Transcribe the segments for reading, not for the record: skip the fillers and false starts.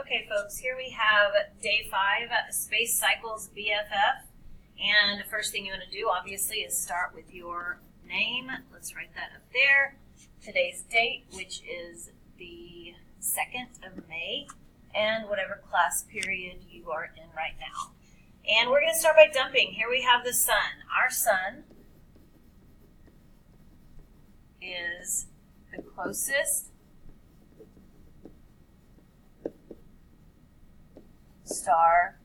Okay, folks, here we have day 5, Space Cycles BFF. And the first thing you want to do, obviously, is start with your name. Let's write that up there. Today's date, which is the 2nd of May, and whatever class period you are in right now. And we're going to start by dumping. Here we have the sun. Our sun is the closest star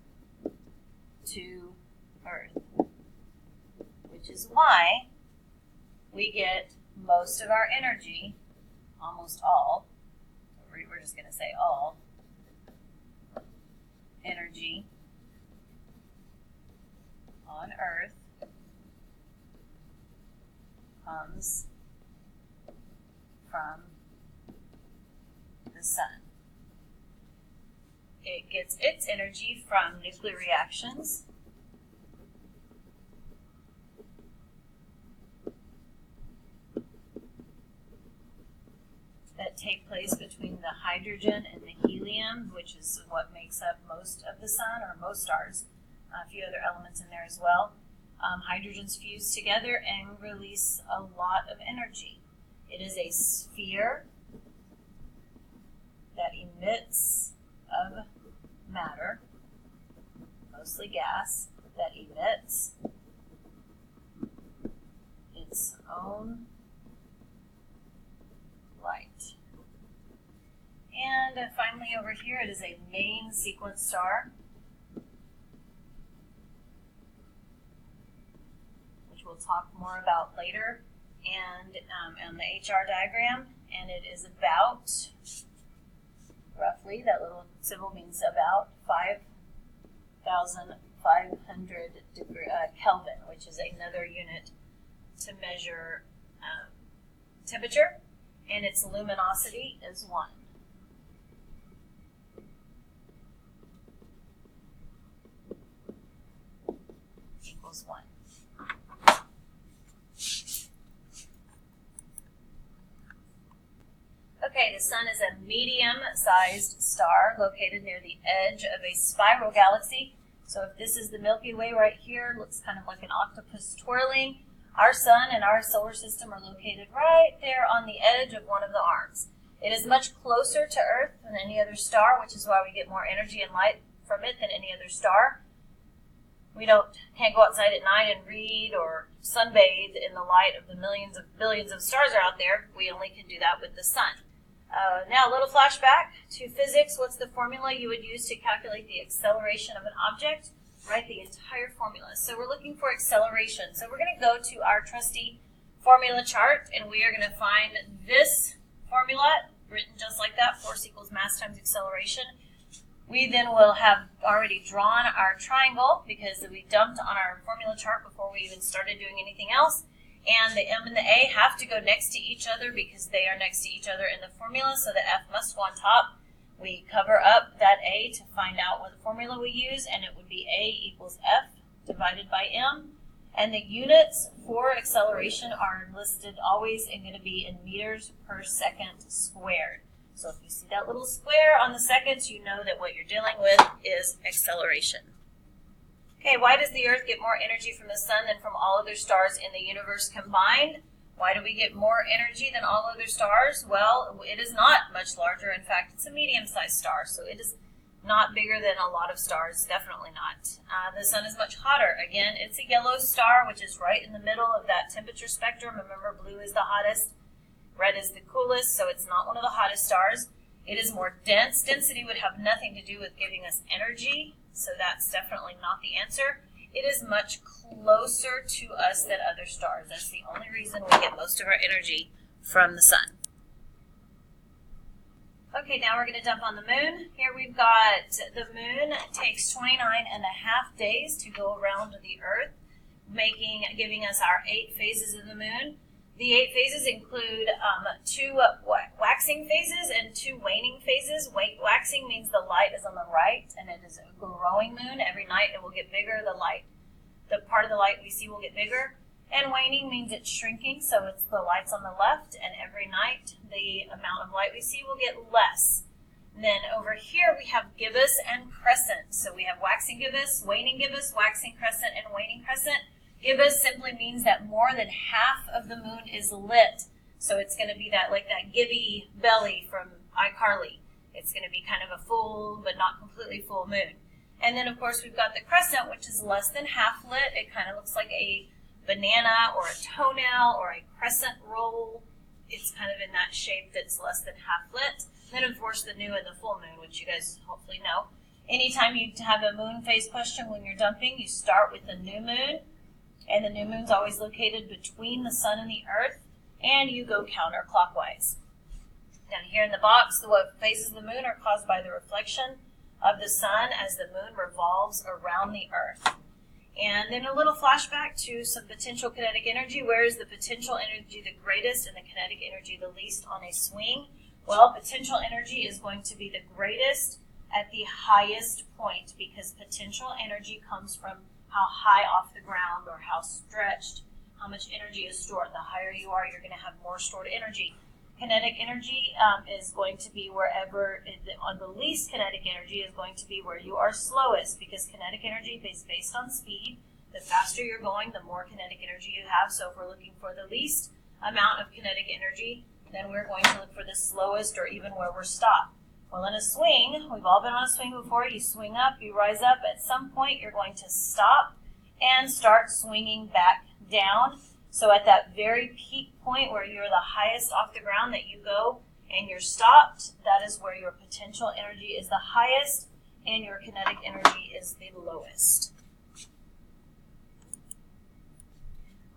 to Earth, which is why we get most of our energy, almost all, we're just going to say all, energy on Earth comes from the sun. It gets its energy from nuclear reactions, that take place between the hydrogen and the helium, which is what makes up most of the sun, or most stars. A few other elements in there as well. Hydrogens fuse together and release a lot of energy. It is a sphere that emits of matter, mostly gas, that emits its own light. And finally over here, it is a main sequence star, which we'll talk more about later, and on the HR diagram, and it is about, roughly, that little symbol means about 5,500 Kelvin, which is another unit to measure temperature, and its luminosity is 1. Equals 1. Okay, the sun is a medium-sized star located near the edge of a spiral galaxy. So if this is the Milky Way right here, looks kind of like an octopus twirling. Our sun and our solar system are located right there on the edge of one of the arms. It is much closer to Earth than any other star, which is why we get more energy and light from it than any other star. We can't go outside at night and read or sunbathe in the light of the millions of billions of stars are out there. We only can do that with the sun. Now a little flashback to physics. What's the formula you would use to calculate the acceleration of an object? Write the entire formula. So we're looking for acceleration. So we're going to go to our trusty formula chart, and we are going to find this formula written just like that, force equals mass times acceleration. We then will have already drawn our triangle because we dumped on our formula chart before we even started doing anything else. And the M and the A have to go next to each other because they are next to each other in the formula, so the F must go on top. We cover up that A to find out what the formula we use, and it would be A equals F divided by M. And the units for acceleration are listed always and going to be in meters per second squared. So if you see that little square on the seconds, you know that what you're dealing with is acceleration. Okay, why does the Earth get more energy from the sun than from all other stars in the universe combined? Why do we get more energy than all other stars? Well, it is not much larger. In fact, it's a medium-sized star, so it is not bigger than a lot of stars, definitely not. The sun is much hotter. Again, it's a yellow star, which is right in the middle of that temperature spectrum. Remember, blue is the hottest, red is the coolest, so it's not one of the hottest stars. It is more dense. Density would have nothing to do with giving us energy, so that's definitely not the answer. It is much closer to us than other stars. That's the only reason we get most of our energy from the sun. Okay, now we're going to dump on the moon. Here we've got the moon takes 29.5 days to go around the Earth, giving us our 8 phases of the moon. The 8 phases include 2 waxing phases and 2 waning phases. Waxing means the light is on the right, and it is a growing moon. Every night it will get bigger. The part of the light we see will get bigger. And waning means it's shrinking, so it's the lights on the left, and every night the amount of light we see will get less. And then over here we have gibbous and crescent. So we have waxing gibbous, waning gibbous, waxing crescent, and waning crescent. Gibbous simply means that more than half of the moon is lit. So it's going to be that like that Gibby belly from iCarly. It's going to be kind of a full but not completely full moon. And then of course we've got the crescent, which is less than half lit. It kind of looks like a banana or a toenail or a crescent roll. It's kind of in that shape that's less than half lit. Then of course the new and the full moon, which you guys hopefully know. Anytime you have a moon phase question when you're dumping, you start with the new moon. And the new moon's always located between the sun and the earth, and you go counterclockwise. Down here in the box, the phases of the moon are caused by the reflection of the sun as the moon revolves around the earth. And then a little flashback to some potential kinetic energy. Where is the potential energy the greatest and the kinetic energy the least on a swing? Well, potential energy is going to be the greatest at the highest point, because potential energy comes from how high off the ground or how stretched, how much energy is stored. The higher you are, you're going to have more stored energy. Kinetic energy is going to be wherever, on the least kinetic energy is going to be where you are slowest, because kinetic energy is based on speed. The faster you're going, the more kinetic energy you have. So if we're looking for the least amount of kinetic energy, then we're going to look for the slowest or even where we're stopped. Well, in a swing, we've all been on a swing before. You swing up, you rise up. At some point, you're going to stop and start swinging back down. So at that very peak point where you're the highest off the ground that you go and you're stopped, that is where your potential energy is the highest and your kinetic energy is the lowest.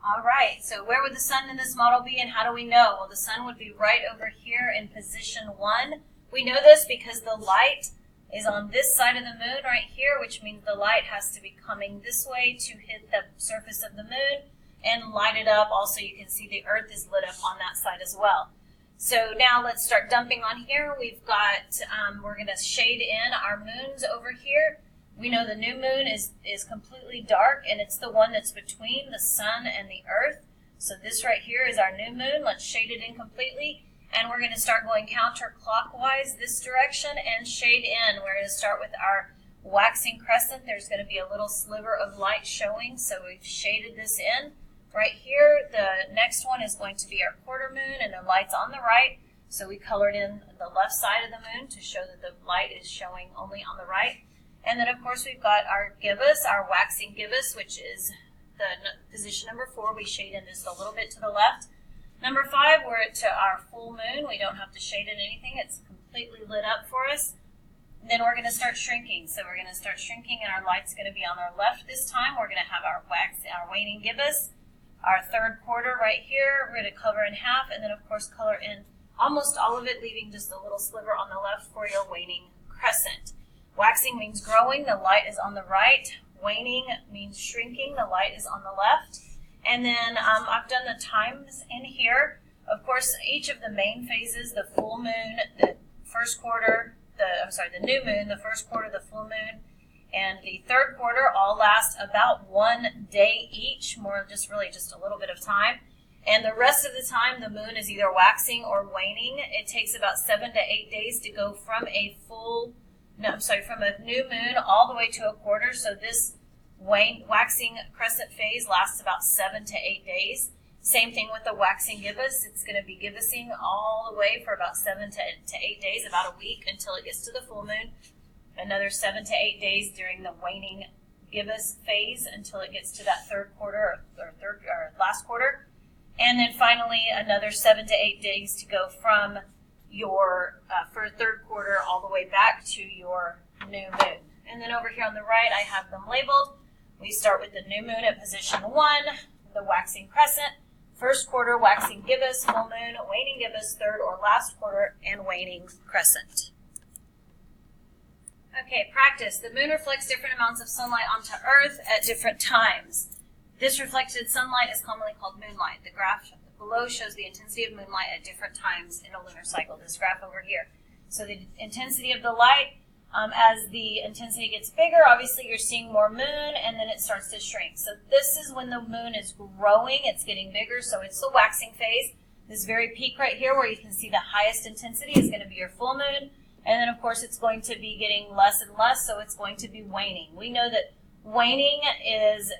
All right, so where would the sun in this model be and how do we know? Well, the sun would be right over here in position 1. We know this because the light is on this side of the moon right here, which means the light has to be coming this way to hit the surface of the moon and light it up. Also, you can see the earth is lit up on that side as well. So now let's start dumping on here. We've got, we're going to shade in our moons over here. We know the new moon is completely dark, and it's the one that's between the sun and the earth. So this right here is our new moon. Let's shade it in completely. And we're going to start going counterclockwise this direction and shade in. We're going to start with our waxing crescent. There's going to be a little sliver of light showing, so we've shaded this in. Right here, the next one is going to be our quarter moon, and the light's on the right. So we colored in the left side of the moon to show that the light is showing only on the right. And then, of course, we've got our gibbous, our waxing gibbous, which is the position number 4. We shade in just a little bit to the left. Number 5, we're to our full moon. We don't have to shade in anything. It's completely lit up for us. And then we're going to start shrinking. So we're going to start shrinking, and our light's going to be on our left this time. We're going to have our waning gibbous, our third quarter right here. We're going to color in half, and then, of course, color in almost all of it, leaving just a little sliver on the left for your waning crescent. Waxing means growing. The light is on the right. Waning means shrinking. The light is on the left. And then I've done the times in here. Of course, each of the main phases, the full moon, the first quarter, the new moon, the first quarter, the full moon, and the third quarter all last about 1 day each, just a little bit of time. And the rest of the time, the moon is either waxing or waning. It takes about 7 to 8 days to go from from a new moon all the way to a quarter. So this waxing crescent phase lasts about 7 to 8 days. Same thing with the waxing gibbous. It's going to be gibbosing all the way for about 7 to 8 days, about a week until it gets to the full moon. Another 7 to 8 days during the waning gibbous phase until it gets to that third quarter or last quarter. And then finally another 7 to 8 days to go from your third quarter all the way back to your new moon. And then over here on the right, I have them labeled. We start with the new moon at position 1, the waxing crescent, first quarter waxing gibbous, full moon, waning gibbous, third or last quarter, and waning crescent. Okay, practice. The moon reflects different amounts of sunlight onto Earth at different times. This reflected sunlight is commonly called moonlight. The graph below shows the intensity of moonlight at different times in a lunar cycle. This graph over here. So the intensity of the light, as the intensity gets bigger, obviously you're seeing more moon, and then it starts to shrink. So this is when the moon is growing. It's getting bigger, so it's the waxing phase. This very peak right here where you can see the highest intensity is going to be your full moon. And then, of course, it's going to be getting less and less, so it's going to be waning. We know that waning is,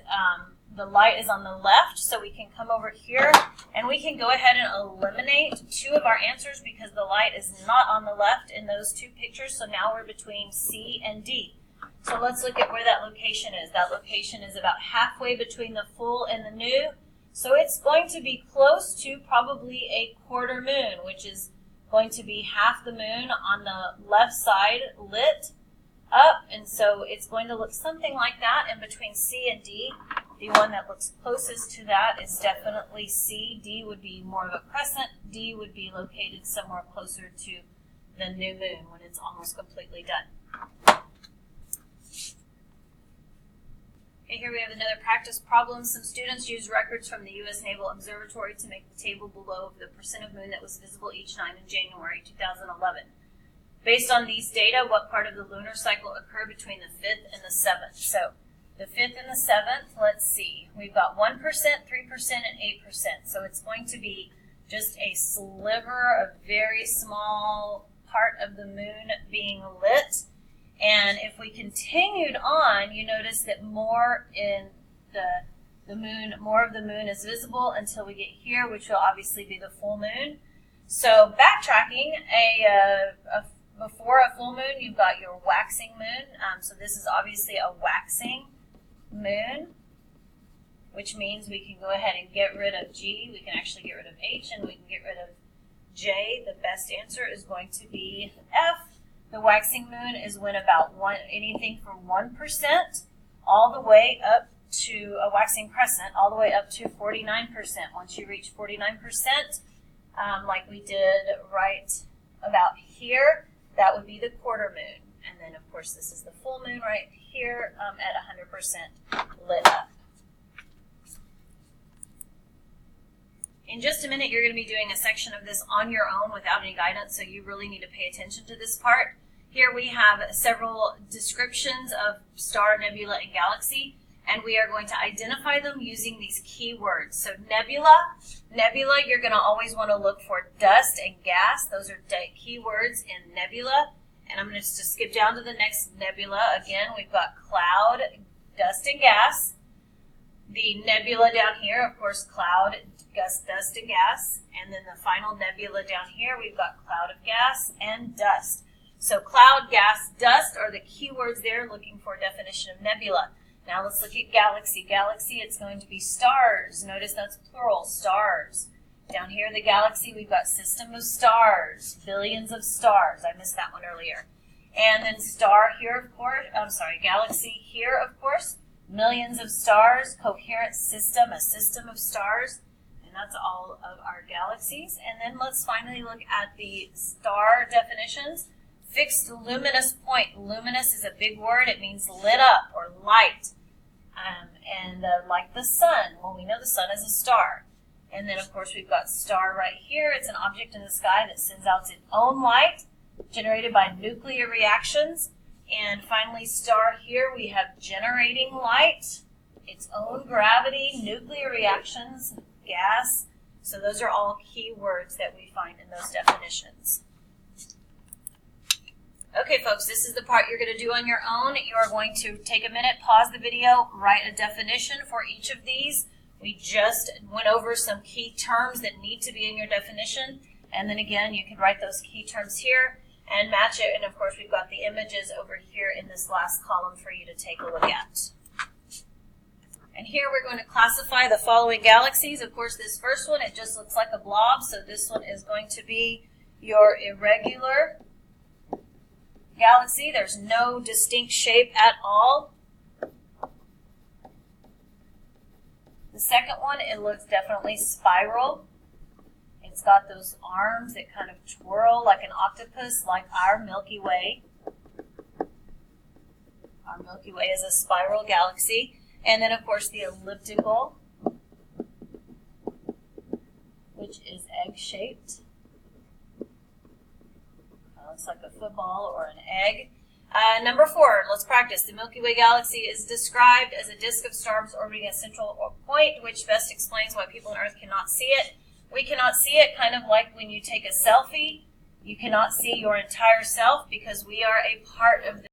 the light is on the left, so we can come over here, and we can go ahead and eliminate two of our answers because the light is not on the left in those two pictures, so now we're between C and D. So let's look at where that location is. That location is about halfway between the full and the new, so it's going to be close to probably a quarter moon, which is going to be half the moon on the left side lit up, and so it's going to look something like that. In between C and D, the one that looks closest to that is definitely C. D would be more of a crescent. D would be located somewhere closer to the new moon when it's almost completely done. Okay, here we have another practice problem. Some students used records from the U.S. Naval Observatory to make the table below of the percent of moon that was visible each night in January 2011. Based on these data, what part of the lunar cycle occurred between the 5th and the 7th? So the 5th and the 7th, let's see. We've got 1%, 3%, and 8%. So it's going to be just a sliver, a very small part of the moon being lit. And if we continued on, you notice that more in the moon, more of the moon is visible until we get here, which will obviously be the full moon. So backtracking, before a full moon, you've got your waxing moon. So this is obviously a waxing moon, which means we can go ahead and get rid of G. We can actually get rid of H, and we can get rid of J. The best answer is going to be F. The waxing moon is when about anything from 1% all the way up to a waxing crescent, all the way up to 49%. Once you reach 49%, like we did right about here, that would be the quarter moon. And then, of course, this is the full moon right here at 100% lit up. In just a minute, you're going to be doing a section of this on your own without any guidance, so you really need to pay attention to this part. Here we have several descriptions of star, nebula, and galaxy, and we are going to identify them using these keywords. So nebula, you're going to always want to look for dust and gas. Those are keywords in nebula. And I'm going to just skip down to the next nebula. Again, we've got cloud, dust, and gas. The nebula down here, of course, cloud, dust, and gas. And then the final nebula down here, we've got cloud of gas and dust. So cloud, gas, dust are the keywords there looking for a definition of nebula. Now let's look at galaxy. Galaxy, it's going to be stars. Notice that's plural, stars. Down here in the galaxy, we've got system of stars, billions of stars. I missed that one earlier. And then star here, of course, galaxy here, of course, millions of stars, coherent system, a system of stars. And that's all of our galaxies. And then let's finally look at the star definitions. Fixed luminous point. Luminous is a big word. It means lit up or light. Like the sun. Well, we know the sun is a star. And then, of course, we've got star right here. It's an object in the sky that sends out its own light generated by nuclear reactions. And finally, star here, we have generating light, its own gravity, nuclear reactions, gas. So those are all key words that we find in those definitions. Okay, folks, this is the part you're going to do on your own. You are going to take a minute, pause the video, write a definition for each of these. We just went over some key terms that need to be in your definition. And then again, you can write those key terms here and match it. And of course, we've got the images over here in this last column for you to take a look at. And here we're going to classify the following galaxies. Of course, this first one, it just looks like a blob. So this one is going to be your irregular galaxy. There's no distinct shape at all. The second one, it looks definitely spiral. It's got those arms that kind of twirl like an octopus, like our Milky Way. Our Milky Way is a spiral galaxy. And then, of course, the elliptical, which is egg-shaped. Looks like a football or an egg. Number 4, let's practice. The Milky Way galaxy is described as a disk of stars orbiting a central point, which best explains why people on Earth cannot see it. We cannot see it kind of like when you take a selfie. You cannot see your entire self because we are a part of